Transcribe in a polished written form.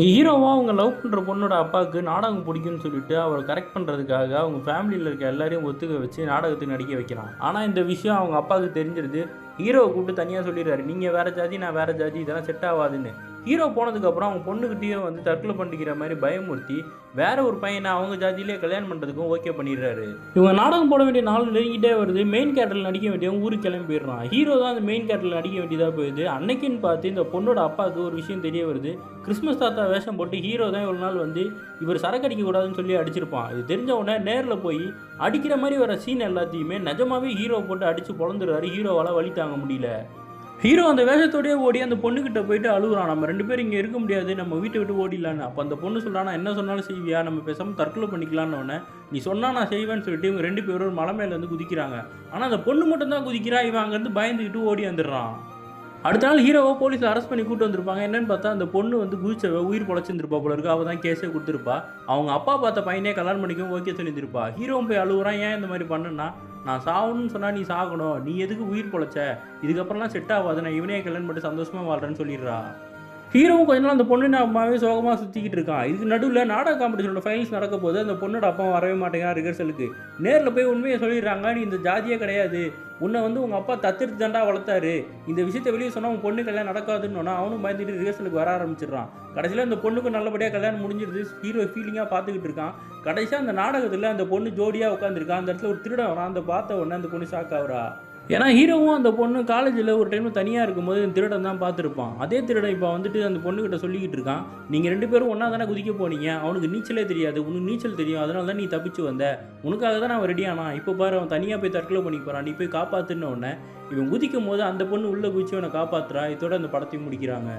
ஹீரோவா அவங்க லவ் பண்ணுற பொண்ணோட அப்பாவுக்கு நாடகம் பிடிக்கும்னு சொல்லிட்டு அவரை கரெக்ட் பண்ணுறதுக்காக அவங்க ஃபேமிலியில் இருக்க எல்லாரையும் ஒத்துக்க வச்சு நாடகத்துக்கு நடிக்க வைக்கிறான். ஆனால் இந்த விஷயம் அவங்க அப்பாவுக்கு தெரிஞ்சிருது. ஹீரோவை கூப்பிட்டு தனியாக சொல்லிடுறாரு, நீங்கள் வேறு ஜாதி நான் வேறு ஜாதி, இதெல்லாம் செட் ஆகாதுன்னு. ஹீரோ போனதுக்கப்புறம் அவங்க பொண்ணுக்கிட்டேயும் வந்து தற்கொலை பண்ணிக்கிற மாதிரி பயமுறுத்தி வேற ஒரு பையனை அவங்க ஜாதியிலே கல்யாணம் பண்ணுறதுக்கும் ஓகே பண்ணிடுறாரு. இவங்க நாடகம் போட வேண்டிய நாள் நெருங்கிட்டே வருது. மெயின் கேரக்டரில் நடிக்க வேண்டியவங்க ஊருக்கு கிளம்பி போயிடுறான். ஹீரோ தான் அந்த மெயின் கேரக்டரில் நடிக்க வேண்டியதாக போயிடுது. அன்னைக்குன்னு பார்த்து இந்த பொண்ணோட அப்பாவுக்கு ஒரு விஷயம் தெரிய வருது. கிறிஸ்மஸ் தாத்தா வேஷம் போட்டு ஹீரோ தான் இவ்வளோ நாள் வந்து இவர் சரக்கு அடிக்கக்கூடாதுன்னு சொல்லி அடிச்சிருப்பான். இது தெரிஞ்ச உடனே நேரில் போய் அடிக்கிற மாதிரி வர சீன் எல்லாத்தையுமே நிஜமாவே ஹீரோ போட்டு அடித்து பொழந்துடுறாரு. ஹீரோவால் வழி தாங்க முடியல. ஹீரோ அந்த வேஷத்தோடய ஓடி அந்த பொண்ணுக்கிட்ட போயிட்டு அழுகுறான், நம்ம 2 பேரும் இங்கே இருக்க முடியாது, நம்ம வீட்டை விட்டு ஓடிடலான்னு. அப்போ அந்த பொண்ணு சொல்கிறான், என்ன சொன்னாலும் செய்வியா, நம்ம பேசாமல் தற்கொலை பண்ணிக்கலான்னு. நீ சொன்னால் நான் செய்வேன்னு சொல்லிட்டு இவங்க 2 பேரும் ஒரு மலை மேலேருந்து குதிக்கிறாங்க. ஆனால் அந்த பொண்ணு மட்டும் தான் குதிக்கிறா. இவன் அங்கேருந்து பயந்துக்கிட்டு ஓடி வந்துடுறான். அடுத்த நாள் ஹீரோவை போலீஸில் அரெஸ்ட் பண்ணி கூட்டு வந்திருப்பாங்க. என்னன்னு பார்த்தா அந்த பொண்ணு வந்து குதிச்சவ உயிர் பொழைச்சிருந்துருப்பா போல இருக்கு. அவள் தான் கேஸே கொடுத்துருப்பா. அவங்க அப்பா பார்த்த பையனே கல்யாணம் பண்ணிக்கவும் ஓகே சொல்லியிருந்திருப்பா. ஹீரோவும் போய் அழுகுறான், ஏன் இந்த மாதிரி பண்ணுன்னா, நான் சாகணும்னு சொன்னால் நீ சாகணும், நீ எதுக்கு உயிர் பொழைச்ச, இதுக்கப்புறம்லாம் செட் ஆகாது, நான் இவனே கல்யாணம் பண்ணி சந்தோஷமாக வாழ்றேன்னு சொல்லிடுறா. ஹீரோவும் கொஞ்ச நாள் அந்த பொண்ணு அம்மாவே சோகமாக சுற்றிக்கிட்டு இருக்கான். இதுக்கு நடுவில் நாடக காம்படிஷனோட ஃபைனல்ஸ் நடக்க போது அந்த பொண்ணோட அப்பா வரவே மாட்டேங்கிறான் ரிஹர்சலுக்கு. நேரில் போய் உண்மையை சொல்லிடுறாங்க, நீ இந்த ஜாதியே கிடையாது, உன்னை வந்து உங்கள் அப்பா தத்தெடுத்து தாண்டா வளர்த்தாரு, இந்த விஷயத்தை வெளியே சொன்னால் உன் பொண்ணு கல்யாணம் நடக்காதுன்னு அவனும் பயந்துட்டு ரிஹர்சலுக்கு வர ஆரம்பிச்சிடுறான். கடைசியில் அந்த பொண்ணுக்கு நல்லபடியாக கல்யாணம் முடிஞ்சிருது. ஹீரோ ஃபீலிங்காக பார்த்துக்கிட்டு இருக்கான். கடைசியாக அந்த நாடகத்தில் அந்த பொண்ணு ஜோடியாக உட்காந்துருக்கான். அந்த இடத்துல ஒரு திருடன் வரான். அந்த பார்த்த உடனே அந்த பொண்ணு ஷாக் ஆகுறா. ஏன்னா ஹீரோவும் அந்த பொண்ணு காலேஜில் ஒரு டைம் தனியாக இருக்கும்போது திருடன் தான் பார்த்துருப்பான். அதே திருடன் இப்போ வந்துட்டு அந்த பொண்ணுக்கிட்ட சொல்லிக்கிட்டு இருக்கான், நீங்கள் 2 பேரும் ஒன்றா தானே குதிக்க போனீங்க, அவனுக்கு நீச்சலே தெரியாது, உனக்கு நீச்சல் தெரியும், அதனால தான் நீ தப்பிச்சு வந்த, உனக்காக தான் அவன் ரெடியானா, இப்போ பாரு அவன் தனியாக போய் தற்கொலை பண்ணிக்க போகிறான், நீ போய் காப்பாற்றுன உடனே இவன் குதிக்கும் போது அந்த பொண்ணு உள்ளே குதிச்சு அவனை காப்பாற்றுறா. இதோட அந்த படத்தையும் முடிக்கிறாங்க.